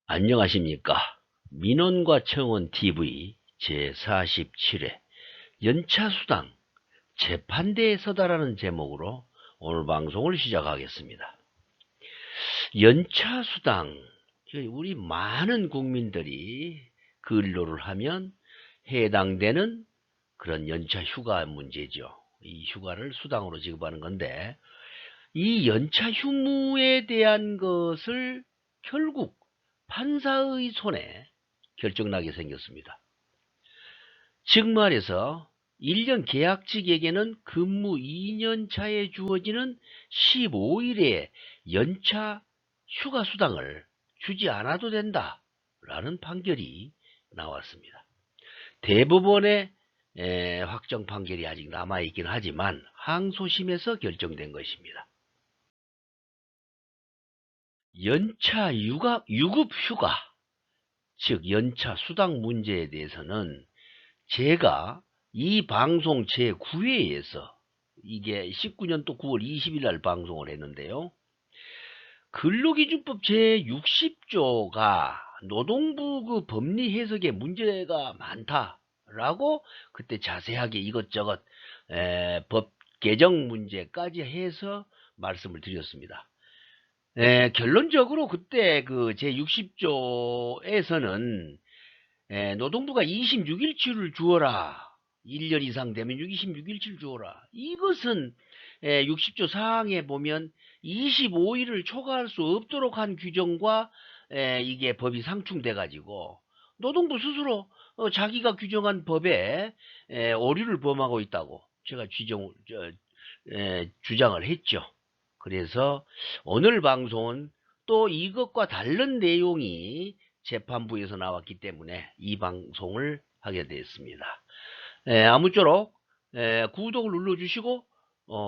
안녕하십니까. 민원과 청원TV 제47회 연차수당 재판대에 서다라는 제목으로 오늘 방송을 시작하겠습니다. 연차수당, 우리 많은 국민들이 근로를 하면 해당되는 그런 연차 휴가 문제죠. 이 휴가를 수당으로 지급하는 건데, 이 연차 휴무에 대한 것을 결국 판사의 손에 결정나게 생겼습니다. 즉 말해서 1년 계약직에게는 근무 2년 차에 주어지는 15일의 연차 휴가 수당을 주지 않아도 된다라는 판결이 나왔습니다. 대법원의 확정 판결이 아직 남아있긴 하지만 항소심에서 결정된 것입니다. 연차 유급 휴가, 즉 연차 수당 문제에 대해서는 제가 이 방송 제9회에서 이게 19년도 9월 20일 날 방송을 했는데요. 근로기준법 제60조가 노동부 그 법리 해석에 문제가 많다라고 그때 자세하게 이것저것 법 개정 문제까지 해서 말씀을 드렸습니다. 결론적으로 그때 그 제60조에서는 노동부가 26일치를 주어라. 1년 이상 되면 26일치를 주어라. 이것은 60조 사항에 보면 25일을 초과할 수 없도록 한 규정과 이게 법이 상충돼 가지고 노동부 스스로 자기가 규정한 법에 오류를 범하고 있다고 제가 주장을 했죠. 그래서 오늘 방송은 또 이것과 다른 내용이 재판부에서 나왔기 때문에 이 방송을 하게 되었습니다. 아무쪼록 구독을 눌러주시고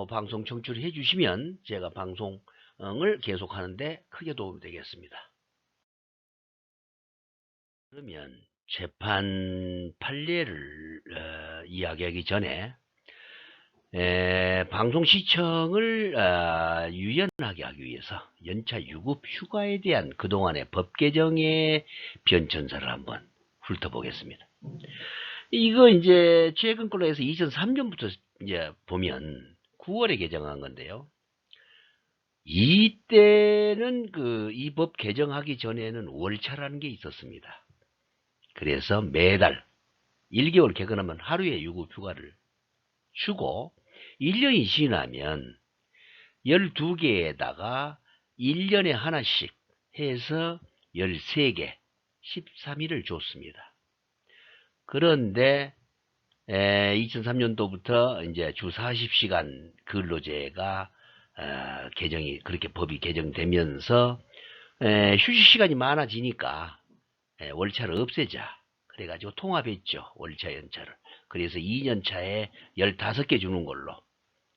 방송 청취를 해주시면 제가 방송을 계속하는데 크게 도움이 되겠습니다. 그러면 재판 판례를 이야기하기 전에 방송 시청을 유연하게 하기 위해서 연차 유급 휴가에 대한 그동안의 법 개정의 변천사를 한번 훑어보겠습니다. 이거 이제 최근 걸로 해서 2003년부터 이제 보면 9월에 개정한 건데요. 이때는 이 법 개정하기 전에는 월차라는 게 있었습니다. 그래서 매달 1개월 개근하면 하루의 유급 휴가를 주고 1년이 지나면 12개에다가 1년에 하나씩 해서 13개 13일을 줬습니다. 그런데 2003년도부터 이제 주 40시간 근로제가 그렇게 법이 개정되면서 휴식 시간이 많아지니까 월차를 없애자. 그래가지고 통합했죠. 월차 연차를. 그래서 2년차에 15개 주는 걸로.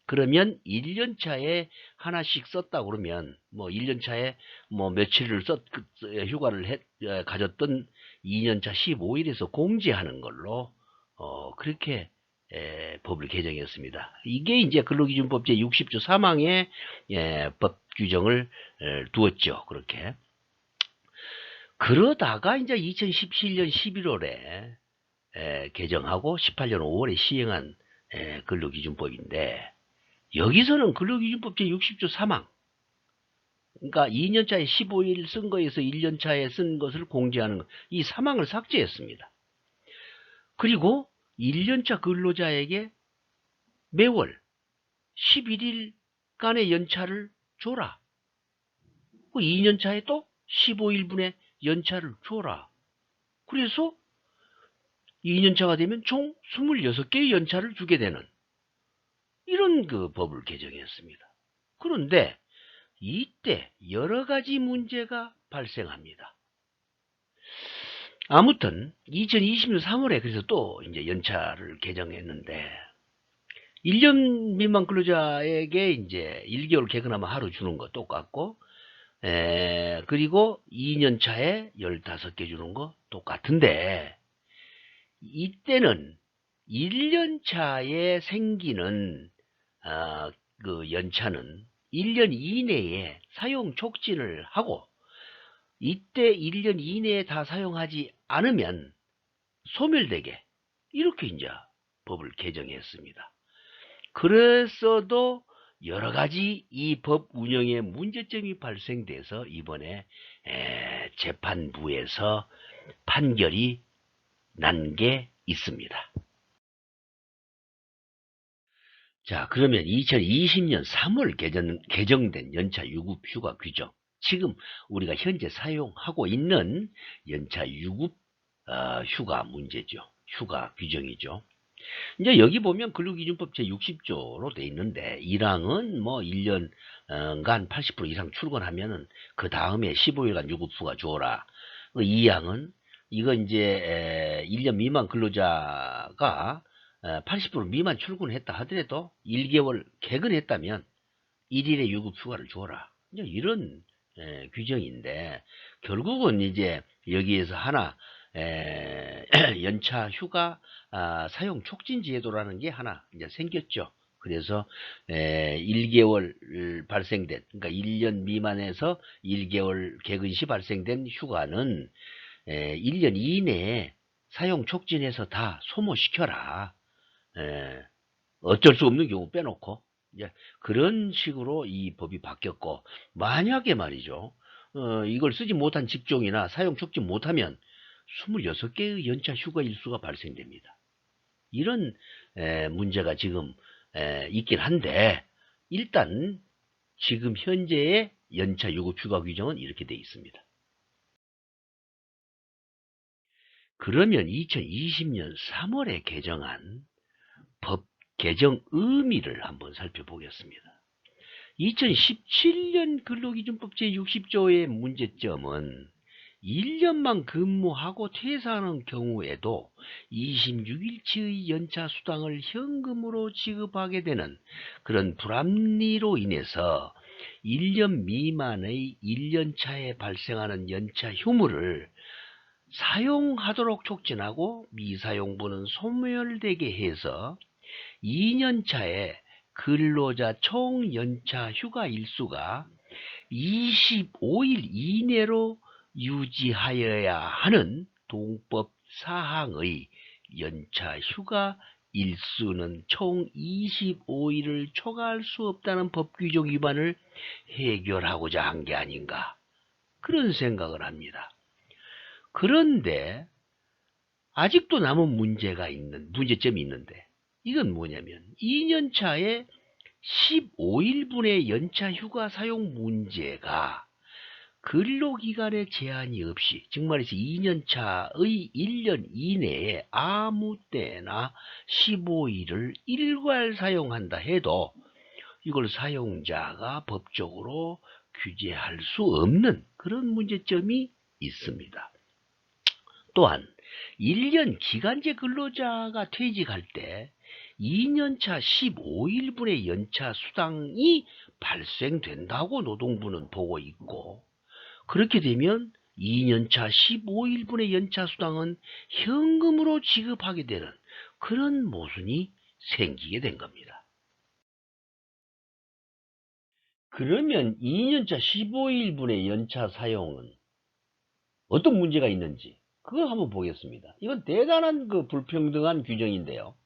그러면 1년차에 하나씩 썼다 그러면 뭐 1년차에 뭐 며칠을 휴가를 가졌던 2년차 15일에서 공제하는 걸로 그렇게 법을 개정했습니다. 이게 이제 근로기준법 제60조 3항에 법 규정을 두었죠. 그렇게. 그러다가 이제 2017년 11월에 개정하고 18년 5월에 시행한 근로기준법인데 여기서는 근로기준법 제60조 3항 그러니까 2년차에 15일 쓴 거에서 1년차에 쓴 것을 공제하는 것, 이 3항을 삭제했습니다. 그리고 1년차 근로자에게 매월 11일간의 연차를 줘라. 2년차에 또 15일분의 연차를 줘라. 그래서 2년차가 되면 총 26개의 연차를 주게 되는 이런 법을 개정했습니다. 그런데 이때 여러 가지 문제가 발생합니다. 아무튼 2020년 3월에 그래서 또 이제 연차를 개정했는데 1년 미만 근로자에게 이제 1개월 개근하면 하루 주는 거 똑같고 그리고 2년차에 15개 주는 거 똑같은데 이때는 1년차에 생기는 그 연차는 1년 이내에 사용 촉진을 하고 이때 1년 이내에 다 사용하지 않으면 소멸되게 이렇게 이제 법을 개정했습니다. 그랬어도 여러 가지 이 법 운영에 문제점이 발생돼서 이번에 재판부에서 판결이 난 게 있습니다. 자, 그러면 2020년 3월 개정된 연차 유급 휴가 규정, 지금 우리가 현재 사용하고 있는 연차 유급 휴가 문제죠. 휴가 규정이죠. 이제 여기 보면 근로기준법 제60조로 돼 있는데 1항은 뭐 1년간 80% 이상 출근하면은 그 다음에 15일간 유급휴가 주어라. 2항은 이거 이제 1년 미만 근로자가 80% 미만 출근했다 하더라도 1개월 개근했다면 1일의 유급휴가를 주어라. 이런 규정인데 결국은 이제 여기에서 하나 연차 휴가 사용 촉진 제도라는 게 하나 이제 생겼죠. 그래서 1개월 발생된, 그러니까 1년 미만에서 1개월 개근 시 발생된 휴가는 1년 이내에 사용 촉진해서 다 소모시켜라. 어쩔 수 없는 경우 빼놓고 이제 그런 식으로 이 법이 바뀌었고, 만약에 말이죠, 이걸 쓰지 못한 직종이나 사용 촉진 못하면 26개의 연차 휴가 일수가 발생됩니다. 이런 문제가 지금 있긴 한데, 일단 지금 현재의 연차 유급 휴가 규정은 이렇게 되어 있습니다. 그러면 2020년 3월에 개정한 법 개정 의미를 한번 살펴보겠습니다. 2017년 근로기준법 제60조의 문제점은 1년만 근무하고 퇴사하는 경우에도 26일치의 연차 수당을 현금으로 지급하게 되는 그런 불합리로 인해서 1년 미만의 1년차에 발생하는 연차 휴무를 사용하도록 촉진하고 미사용분은 소멸되게 해서 2년차에 근로자 총 연차 휴가 일수가 25일 이내로 유지하여야 하는 동법 사항의 연차 휴가 일수는 총 25일을 초과할 수 없다는 법 규정 위반을 해결하고자 한 게 아닌가, 그런 생각을 합니다. 그런데 아직도 남은 문제점이 있는데, 이건 뭐냐면 2년차에 15일분의 연차 휴가 사용 문제가 근로기간의 제한이 없이, 즉 말해서 2년차의 1년 이내에 아무 때나 15일을 일괄 사용한다 해도 이걸 사용자가 법적으로 규제할 수 없는 그런 문제점이 있습니다. 또한 1년 기간제 근로자가 퇴직할 때 2년차 15일분의 연차 수당이 발생된다고 노동부는 보고 있고, 그렇게 되면 2년차 15일분의 연차 수당은 현금으로 지급하게 되는 그런 모순이 생기게 된 겁니다. 그러면 2년차 15일분의 연차 사용은 어떤 문제가 있는지 그걸 한번 보겠습니다. 이건 대단한 그 불평등한 규정인데요.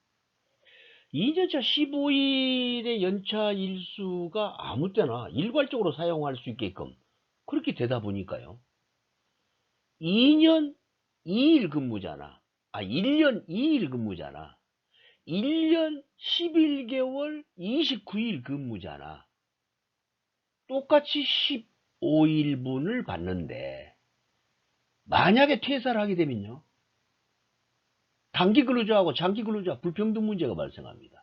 2년차 15일의 연차 일수가 아무 때나 일괄적으로 사용할 수 있게끔 그렇게 되다 보니까요. 2년 2일 근무잖아. 1년 2일 근무잖아. 1년 11개월 29일 근무잖아. 똑같이 15일분을 받는데 만약에 퇴사를 하게 되면요, 단기 근로자하고 장기 근로자 불평등 문제가 발생합니다.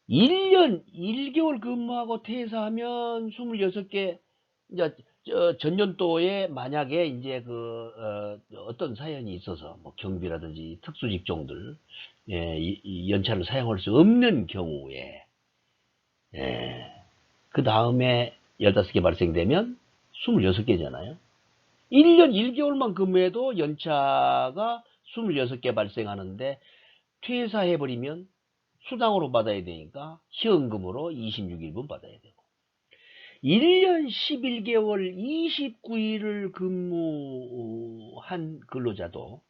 1년 1개월 근무하고 퇴사하면 26개, 이제 전년도에 만약에 이제 어떤 사연이 있어서 뭐 경비라든지 특수 직종들 이 연차를 사용할 수 없는 경우에 그 다음에 15개 발생되면 26개잖아요. 1년 1개월만 근무해도 연차가 26개 발생하는데 퇴사해버리면 수당으로 받아야 되니까 현금으로 26일분 받아야 되고, 1년 11개월 29일을 근무한 근로자도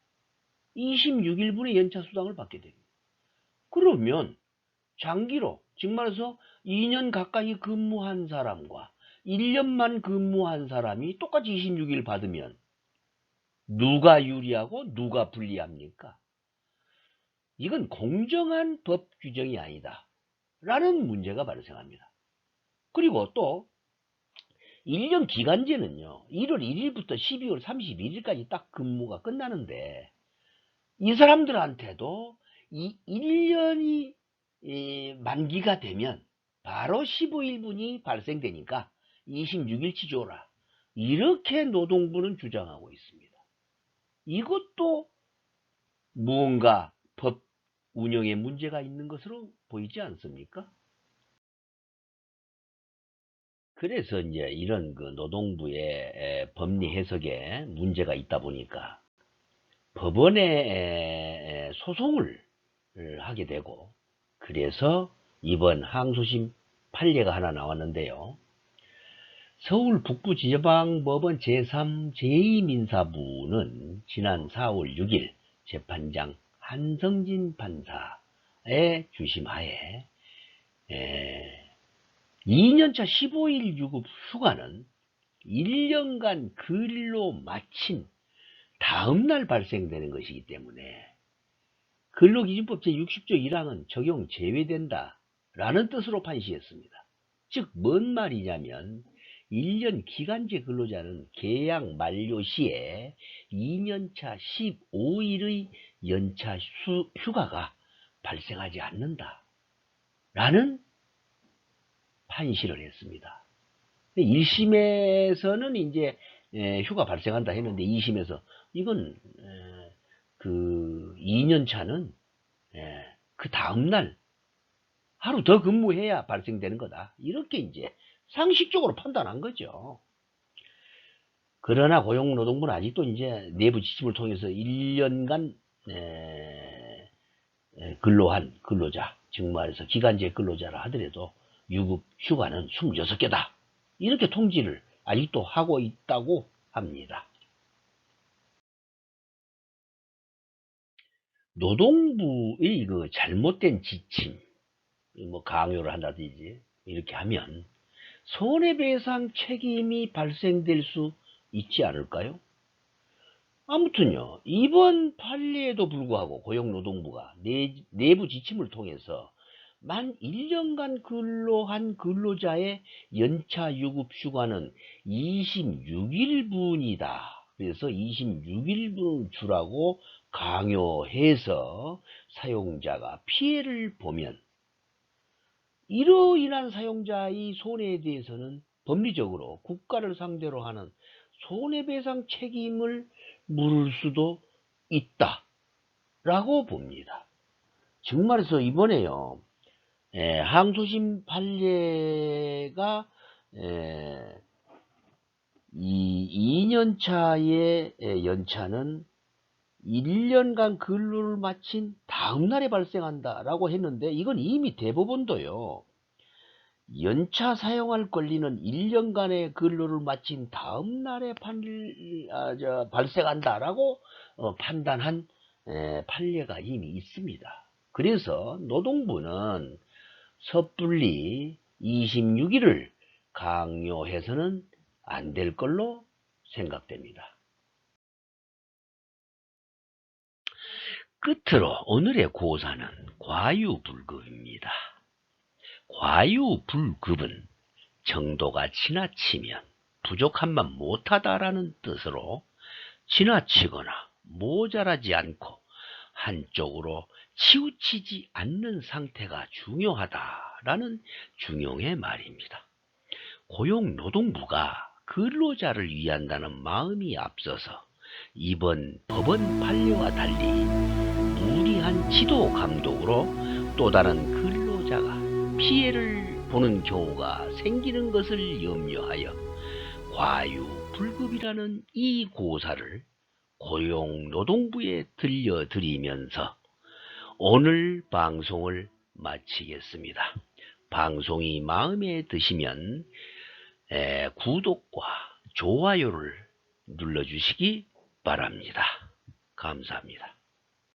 26일분의 연차 수당을 받게 됩니다. 그러면 장기로, 즉 말해서 2년 가까이 근무한 사람과 1년만 근무한 사람이 똑같이 26일 받으면 누가 유리하고 누가 불리합니까? 이건 공정한 법 규정이 아니다 라는 문제가 발생합니다. 그리고 또 1년 기간제는요, 1월 1일부터 12월 31일까지 딱 근무가 끝나는데, 이 사람들한테도 이 1년이 만기가 되면 바로 15일분이 발생되니까 26일치 줘라. 이렇게 노동부는 주장하고 있습니다. 이것도 무언가 법 운영에 문제가 있는 것으로 보이지 않습니까? 그래서 이제 이런 그 노동부의 법리 해석에 문제가 있다 보니까 법원에 소송을 하게 되고, 그래서 이번 항소심 판례가 하나 나왔는데요. 서울 북부지방법원 제3 제2민사부는 지난 4월 6일 재판장 한성진 판사의 주심하에 2년차 15일 유급 휴가는 1년간 근로 마친 다음날 발생되는 것이기 때문에 근로기준법 제60조 1항은 적용 제외된다 라는 뜻으로 판시했습니다. 즉 뭔 말이냐면 1년 기간제 근로자는 계약 만료 시에 2년차 15일의 연차 휴가가 발생하지 않는다 라는 판시를 했습니다. 1심에서는 이제 휴가 발생한다 했는데 2심에서 이건 그 2년 차는 그 다음날 하루 더 근무해야 발생되는 거다. 이렇게 이제 상식적으로 판단한 거죠. 그러나 고용노동부는 아직도 이제 내부 지침을 통해서 1년간 근로한 근로자, 즉 말해서 기간제 근로자라 하더라도 유급 휴가는 26개다. 이렇게 통지를 아직도 하고 있다고 합니다. 노동부의 그 잘못된 지침, 뭐 강요를 한다든지 이렇게 하면 손해배상 책임이 발생될 수 있지 않을까요? 아무튼요, 이번 판례에도 불구하고 고용노동부가 내부 지침을 통해서 만 1년간 근로한 근로자의 연차 유급 휴가는 26일분이다. 그래서 26일분 주라고 강요해서 사용자가 피해를 보면 이로 인한 사용자의 손해에 대해서는 법리적으로 국가를 상대로 하는 손해배상 책임을 물을 수도 있다라고 봅니다. 즉 말해서 이번에요, 항소심 판례가 이 2년차의 연차는 1년간 근로를 마친 다음날에 발생한다라고 했는데, 이건 이미 대법원도요, 연차 사용할 권리는 1년간의 근로를 마친 다음날에 발생한다라고 판단한 판례가 이미 있습니다. 그래서 노동부는 섣불리 26일을 강요해서는 안 될 걸로 생각됩니다. 끝으로 오늘의 고사는 과유불급입니다. 과유불급은 정도가 지나치면 부족함만 못하다라는 뜻으로 지나치거나 모자라지 않고 한쪽으로 치우치지 않는 상태가 중요하다라는 중용의 말입니다. 고용노동부가 근로자를 위한다는 마음이 앞서서 이번 법원 판례와 달리 무리한 지도 감독으로 또 다른 근로자가 피해를 보는 경우가 생기는 것을 염려하여 과유불급이라는 이 고사를 고용노동부에 들려드리면서 오늘 방송을 마치겠습니다. 방송이 마음에 드시면 구독과 좋아요를 눌러주시기 바랍니다. 감사합니다.